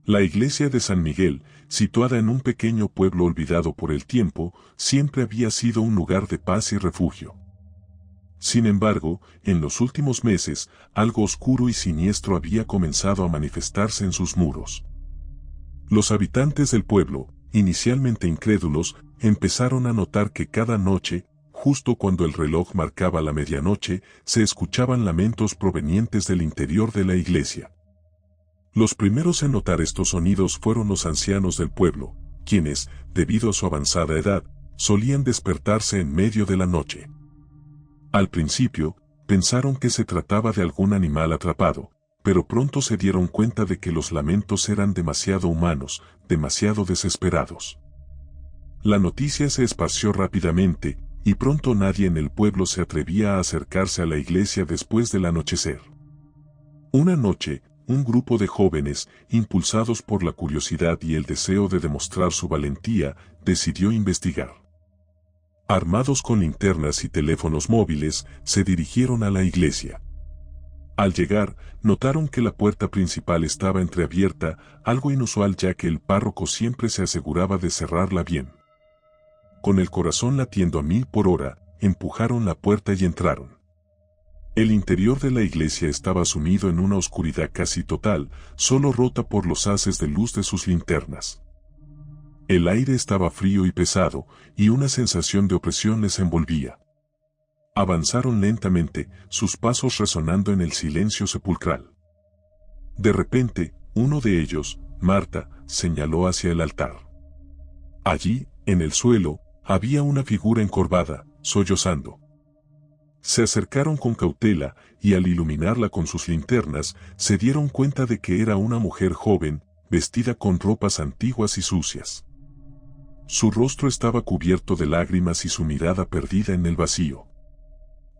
La iglesia de San Miguel, situada en un pequeño pueblo olvidado por el tiempo, siempre había sido un lugar de paz y refugio. Sin embargo, en los últimos meses, algo oscuro y siniestro había comenzado a manifestarse en sus muros. Los habitantes del pueblo, inicialmente incrédulos, empezaron a notar que cada noche, justo cuando el reloj marcaba la medianoche, se escuchaban lamentos provenientes del interior de la iglesia. Los primeros en notar estos sonidos fueron los ancianos del pueblo, quienes, debido a su avanzada edad, solían despertarse en medio de la noche. Al principio, pensaron que se trataba de algún animal atrapado, pero pronto se dieron cuenta de que los lamentos eran demasiado humanos, demasiado desesperados. La noticia se esparció rápidamente, y pronto nadie en el pueblo se atrevía a acercarse a la iglesia después del anochecer. Una noche, un grupo de jóvenes, impulsados por la curiosidad y el deseo de demostrar su valentía, decidió investigar. Armados con linternas y teléfonos móviles, se dirigieron a la iglesia. Al llegar, notaron que la puerta principal estaba entreabierta, algo inusual ya que el párroco siempre se aseguraba de cerrarla bien. Con el corazón latiendo a 1000 por hora, empujaron la puerta y entraron. El interior de la iglesia estaba sumido en una oscuridad casi total, solo rota por los haces de luz de sus linternas. El aire estaba frío y pesado, y una sensación de opresión les envolvía. Avanzaron lentamente, sus pasos resonando en el silencio sepulcral. De repente, uno de ellos, Marta, señaló hacia el altar. Allí, en el suelo, había una figura encorvada, sollozando. Se acercaron con cautela, y al iluminarla con sus linternas, se dieron cuenta de que era una mujer joven, vestida con ropas antiguas y sucias. Su rostro estaba cubierto de lágrimas y su mirada perdida en el vacío.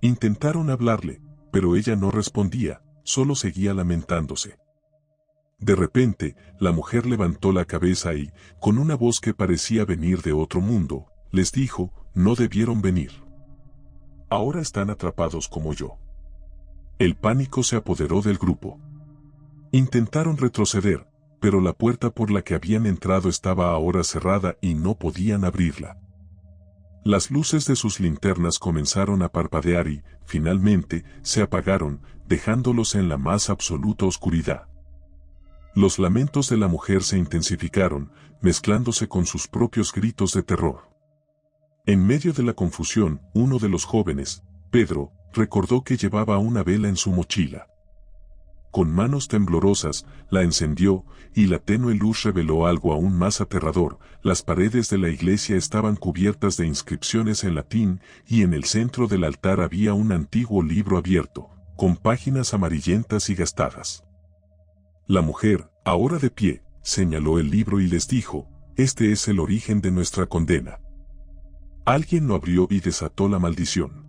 Intentaron hablarle, pero ella no respondía, solo seguía lamentándose. De repente, la mujer levantó la cabeza y, con una voz que parecía venir de otro mundo, les dijo: no debieron venir. Ahora están atrapados como yo. El pánico se apoderó del grupo. Intentaron retroceder, pero la puerta por la que habían entrado estaba ahora cerrada y no podían abrirla. Las luces de sus linternas comenzaron a parpadear y, finalmente, se apagaron, dejándolos en la más absoluta oscuridad. Los lamentos de la mujer se intensificaron, mezclándose con sus propios gritos de terror. En medio de la confusión, uno de los jóvenes, Pedro, recordó que llevaba una vela en su mochila. Con manos temblorosas, la encendió, y la tenue luz reveló algo aún más aterrador: las paredes de la iglesia estaban cubiertas de inscripciones en latín, y en el centro del altar había un antiguo libro abierto, con páginas amarillentas y gastadas. La mujer, ahora de pie, señaló el libro y les dijo: este es el origen de nuestra condena. Alguien lo abrió y desató la maldición.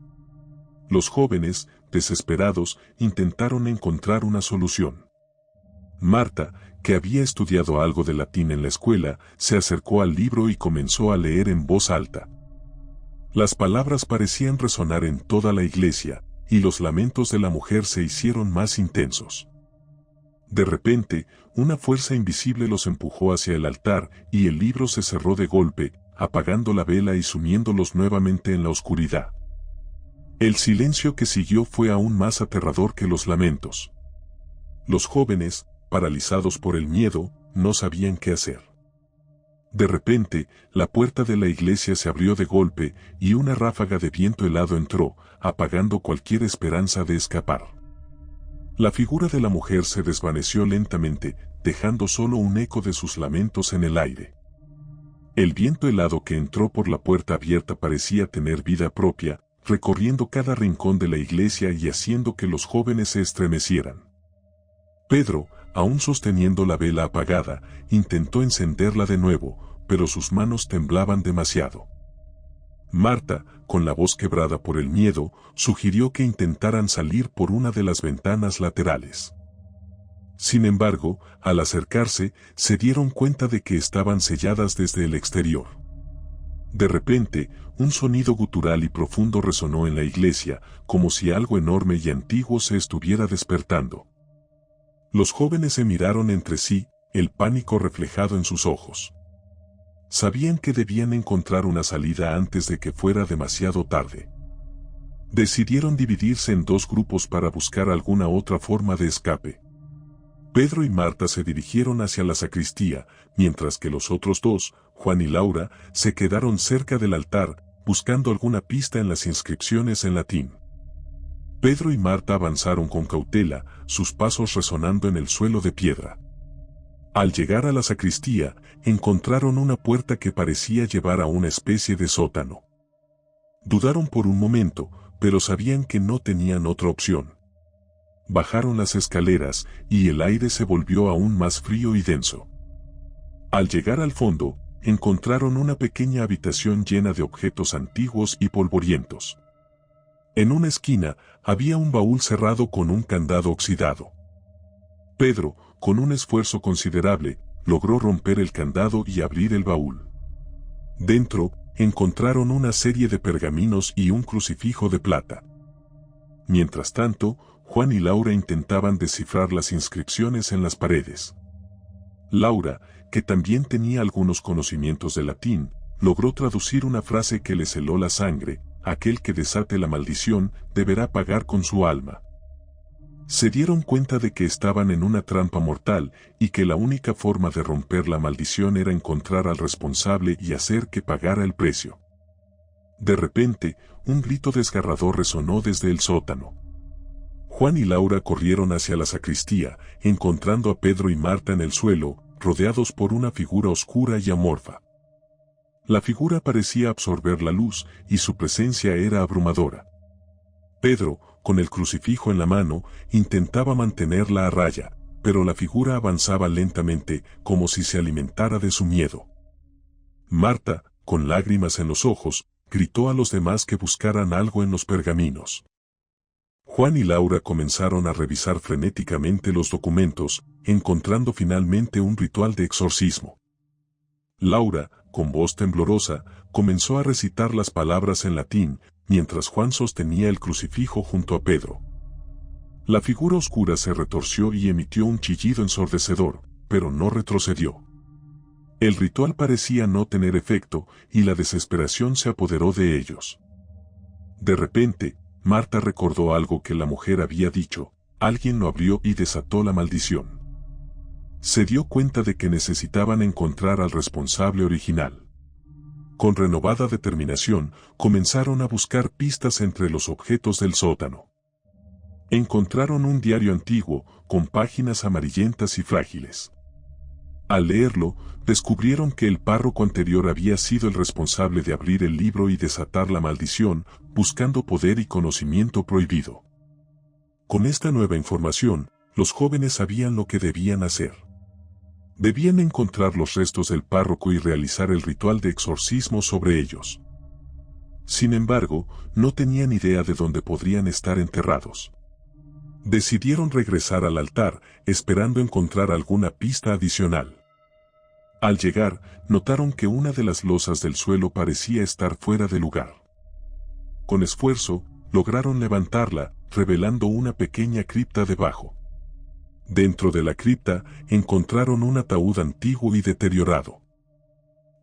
Los jóvenes, desesperados, intentaron encontrar una solución. Marta, que había estudiado algo de latín en la escuela, se acercó al libro y comenzó a leer en voz alta. Las palabras parecían resonar en toda la iglesia, y los lamentos de la mujer se hicieron más intensos. De repente, una fuerza invisible los empujó hacia el altar, y el libro se cerró de golpe, apagando la vela y sumiéndolos nuevamente en la oscuridad. El silencio que siguió fue aún más aterrador que los lamentos. Los jóvenes, paralizados por el miedo, no sabían qué hacer. De repente, la puerta de la iglesia se abrió de golpe, y una ráfaga de viento helado entró, apagando cualquier esperanza de escapar. La figura de la mujer se desvaneció lentamente, dejando solo un eco de sus lamentos en el aire. El viento helado que entró por la puerta abierta parecía tener vida propia, recorriendo cada rincón de la iglesia y haciendo que los jóvenes se estremecieran. Pedro, aún sosteniendo la vela apagada, intentó encenderla de nuevo, pero sus manos temblaban demasiado. Marta, con la voz quebrada por el miedo, sugirió que intentaran salir por una de las ventanas laterales. Sin embargo, al acercarse, se dieron cuenta de que estaban selladas desde el exterior. De repente, un sonido gutural y profundo resonó en la iglesia, como si algo enorme y antiguo se estuviera despertando. Los jóvenes se miraron entre sí, el pánico reflejado en sus ojos. Sabían que debían encontrar una salida antes de que fuera demasiado tarde. Decidieron dividirse en dos grupos para buscar alguna otra forma de escape. Pedro y Marta se dirigieron hacia la sacristía, mientras que los otros dos, Juan y Laura, se quedaron cerca del altar, buscando alguna pista en las inscripciones en latín. Pedro y Marta avanzaron con cautela, sus pasos resonando en el suelo de piedra. Al llegar a la sacristía, encontraron una puerta que parecía llevar a una especie de sótano. Dudaron por un momento, pero sabían que no tenían otra opción. Bajaron las escaleras, y el aire se volvió aún más frío y denso. Al llegar al fondo, encontraron una pequeña habitación llena de objetos antiguos y polvorientos. En una esquina, había un baúl cerrado con un candado oxidado. Pedro, con un esfuerzo considerable, logró romper el candado y abrir el baúl. Dentro, encontraron una serie de pergaminos y un crucifijo de plata. Mientras tanto, Juan y Laura intentaban descifrar las inscripciones en las paredes. Laura, que también tenía algunos conocimientos de latín, logró traducir una frase que les heló la sangre: aquel que desate la maldición deberá pagar con su alma. Se dieron cuenta de que estaban en una trampa mortal y que la única forma de romper la maldición era encontrar al responsable y hacer que pagara el precio. De repente, un grito desgarrador resonó desde el sótano. Juan y Laura corrieron hacia la sacristía, encontrando a Pedro y Marta en el suelo, rodeados por una figura oscura y amorfa. La figura parecía absorber la luz, y su presencia era abrumadora. Pedro, con el crucifijo en la mano, intentaba mantenerla a raya, pero la figura avanzaba lentamente, como si se alimentara de su miedo. Marta, con lágrimas en los ojos, gritó a los demás que buscaran algo en los pergaminos. Juan y Laura comenzaron a revisar frenéticamente los documentos, encontrando finalmente un ritual de exorcismo. Laura, con voz temblorosa, comenzó a recitar las palabras en latín, mientras Juan sostenía el crucifijo junto a Pedro. La figura oscura se retorció y emitió un chillido ensordecedor, pero no retrocedió. El ritual parecía no tener efecto, y la desesperación se apoderó de ellos. De repente, Marta recordó algo que la mujer había dicho: alguien lo abrió y desató la maldición. Se dio cuenta de que necesitaban encontrar al responsable original. Con renovada determinación, comenzaron a buscar pistas entre los objetos del sótano. Encontraron un diario antiguo, con páginas amarillentas y frágiles. Al leerlo, descubrieron que el párroco anterior había sido el responsable de abrir el libro y desatar la maldición, buscando poder y conocimiento prohibido. Con esta nueva información, los jóvenes sabían lo que debían hacer. Debían encontrar los restos del párroco y realizar el ritual de exorcismo sobre ellos. Sin embargo, no tenían idea de dónde podrían estar enterrados. Decidieron regresar al altar, esperando encontrar alguna pista adicional. Al llegar, notaron que una de las losas del suelo parecía estar fuera de lugar. Con esfuerzo, lograron levantarla, revelando una pequeña cripta debajo. Dentro de la cripta, encontraron un ataúd antiguo y deteriorado.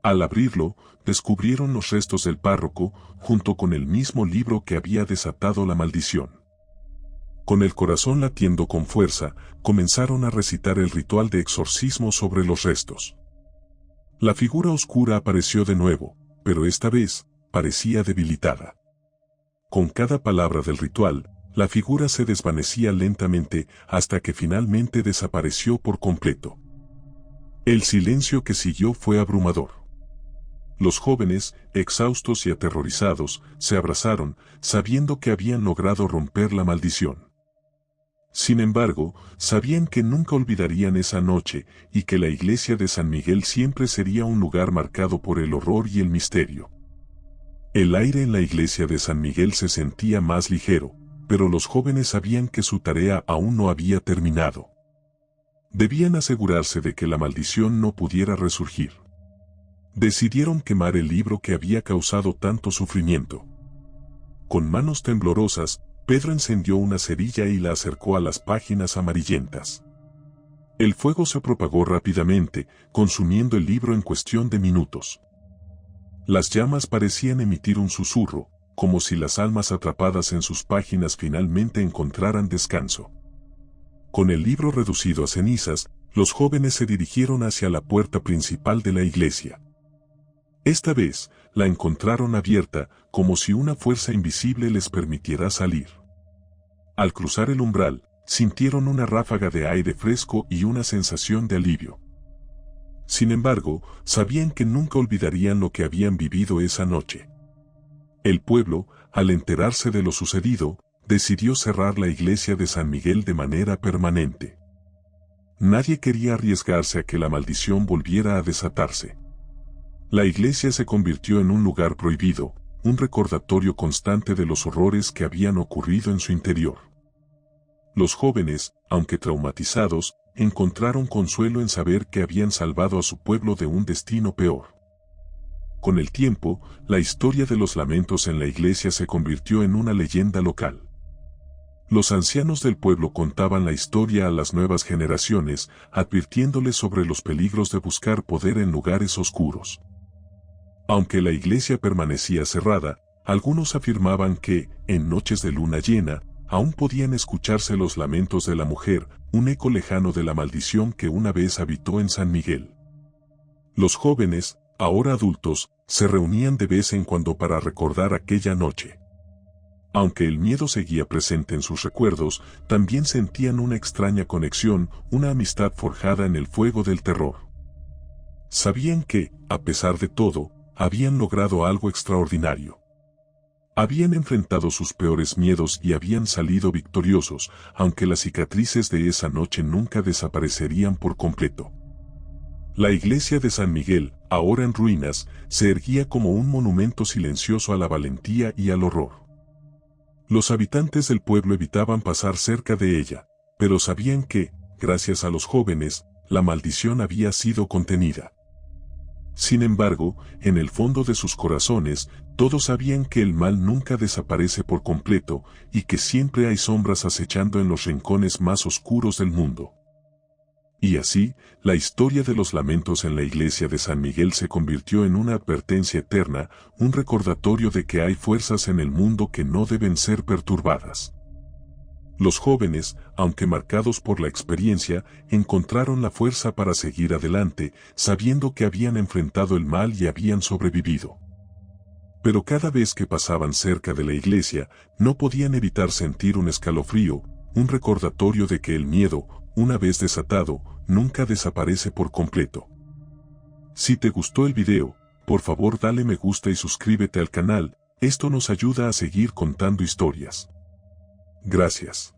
Al abrirlo, descubrieron los restos del párroco, junto con el mismo libro que había desatado la maldición. Con el corazón latiendo con fuerza, comenzaron a recitar el ritual de exorcismo sobre los restos. La figura oscura apareció de nuevo, pero esta vez, parecía debilitada. Con cada palabra del ritual, la figura se desvanecía lentamente hasta que finalmente desapareció por completo. El silencio que siguió fue abrumador. Los jóvenes, exhaustos y aterrorizados, se abrazaron, sabiendo que habían logrado romper la maldición. Sin embargo, sabían que nunca olvidarían esa noche, y que la iglesia de San Miguel siempre sería un lugar marcado por el horror y el misterio. El aire en la iglesia de San Miguel se sentía más ligero, pero los jóvenes sabían que su tarea aún no había terminado. Debían asegurarse de que la maldición no pudiera resurgir. Decidieron quemar el libro que había causado tanto sufrimiento. Con manos temblorosas, Pedro encendió una cerilla y la acercó a las páginas amarillentas. El fuego se propagó rápidamente, consumiendo el libro en cuestión de minutos. Las llamas parecían emitir un susurro, como si las almas atrapadas en sus páginas finalmente encontraran descanso. Con el libro reducido a cenizas, los jóvenes se dirigieron hacia la puerta principal de la iglesia. Esta vez, la encontraron abierta, como si una fuerza invisible les permitiera salir. Al cruzar el umbral, sintieron una ráfaga de aire fresco y una sensación de alivio. Sin embargo, sabían que nunca olvidarían lo que habían vivido esa noche. El pueblo, al enterarse de lo sucedido, decidió cerrar la iglesia de San Miguel de manera permanente. Nadie quería arriesgarse a que la maldición volviera a desatarse. La iglesia se convirtió en un lugar prohibido, un recordatorio constante de los horrores que habían ocurrido en su interior. Los jóvenes, aunque traumatizados, encontraron consuelo en saber que habían salvado a su pueblo de un destino peor. Con el tiempo, la historia de los lamentos en la iglesia se convirtió en una leyenda local. Los ancianos del pueblo contaban la historia a las nuevas generaciones, advirtiéndoles sobre los peligros de buscar poder en lugares oscuros. Aunque la iglesia permanecía cerrada, algunos afirmaban que, en noches de luna llena, aún podían escucharse los lamentos de la mujer, un eco lejano de la maldición que una vez habitó en San Miguel. Los jóvenes, ahora adultos, se reunían de vez en cuando para recordar aquella noche. Aunque el miedo seguía presente en sus recuerdos, también sentían una extraña conexión, una amistad forjada en el fuego del terror. Sabían que, a pesar de todo, habían logrado algo extraordinario. Habían enfrentado sus peores miedos y habían salido victoriosos, aunque las cicatrices de esa noche nunca desaparecerían por completo. La iglesia de San Miguel, ahora en ruinas, se erguía como un monumento silencioso a la valentía y al horror. Los habitantes del pueblo evitaban pasar cerca de ella, pero sabían que, gracias a los jóvenes, la maldición había sido contenida. Sin embargo, en el fondo de sus corazones, todos sabían que el mal nunca desaparece por completo y que siempre hay sombras acechando en los rincones más oscuros del mundo. Y así, la historia de los lamentos en la iglesia de San Miguel se convirtió en una advertencia eterna, un recordatorio de que hay fuerzas en el mundo que no deben ser perturbadas. Los jóvenes, aunque marcados por la experiencia, encontraron la fuerza para seguir adelante, sabiendo que habían enfrentado el mal y habían sobrevivido. Pero cada vez que pasaban cerca de la iglesia, no podían evitar sentir un escalofrío, un recordatorio de que el miedo, una vez desatado, nunca desaparece por completo. Si te gustó el video, por favor dale me gusta y suscríbete al canal, esto nos ayuda a seguir contando historias. Gracias.